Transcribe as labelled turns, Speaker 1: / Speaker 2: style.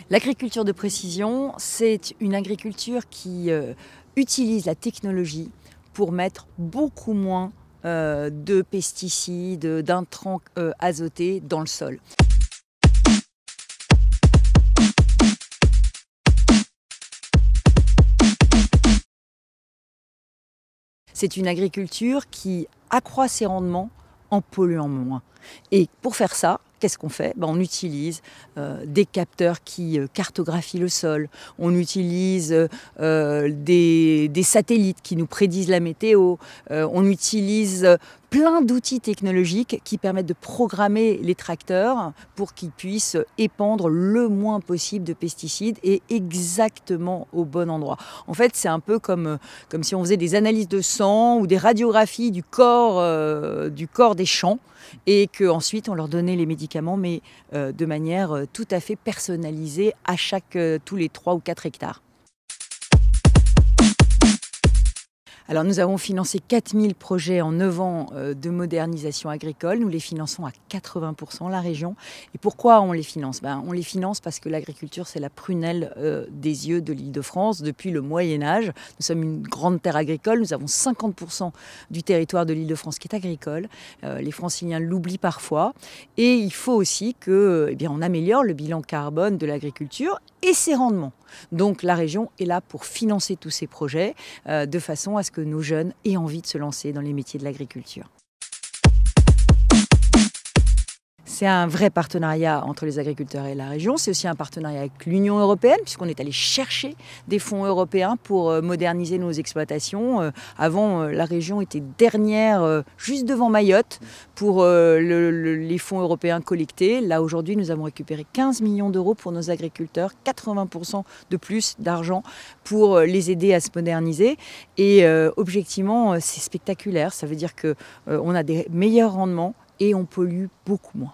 Speaker 1: L'agriculture de précision, c'est une agriculture qui utilise la technologie pour mettre beaucoup moins de pesticides, d'intrants azotés dans le sol. C'est une agriculture qui accroît ses rendements en polluant moins. Et pour faire ça, qu'est-ce qu'on fait? On utilise des capteurs qui cartographient le sol, on utilise des satellites qui nous prédisent la météo, on utilise plein d'outils technologiques qui permettent de programmer les tracteurs pour qu'ils puissent épandre le moins possible de pesticides et exactement au bon endroit. En fait, c'est un peu comme si on faisait des analyses de sang ou des radiographies du corps des champs et qu'ensuite on leur donnait les médicaments, mais de manière tout à fait personnalisée à tous les 3 ou 4 hectares. Alors nous avons financé 4000 projets en 9 ans de modernisation agricole. Nous les finançons à 80% la région. Et pourquoi on les finance? On les finance parce que l'agriculture, c'est la prunelle des yeux de l'Île-de-France depuis le Moyen-Âge. Nous sommes une grande terre agricole. Nous avons 50% du territoire de l'Île-de-France qui est agricole. Les Franciliens l'oublient parfois. Et il faut aussi qu'on améliore le bilan carbone de l'agriculture et ses rendements. Donc la région est là pour financer tous ces projets de façon à ce que nos jeunes aient envie de se lancer dans les métiers de l'agriculture. C'est un vrai partenariat entre les agriculteurs et la région. C'est aussi un partenariat avec l'Union européenne, puisqu'on est allé chercher des fonds européens pour moderniser nos exploitations. Avant, la région était dernière, juste devant Mayotte, pour les fonds européens collectés. Là, aujourd'hui, nous avons récupéré 15 millions d'euros pour nos agriculteurs, 80% de plus d'argent pour les aider à se moderniser. Et objectivement, c'est spectaculaire. Ça veut dire qu'on a des meilleurs rendements et on pollue beaucoup moins.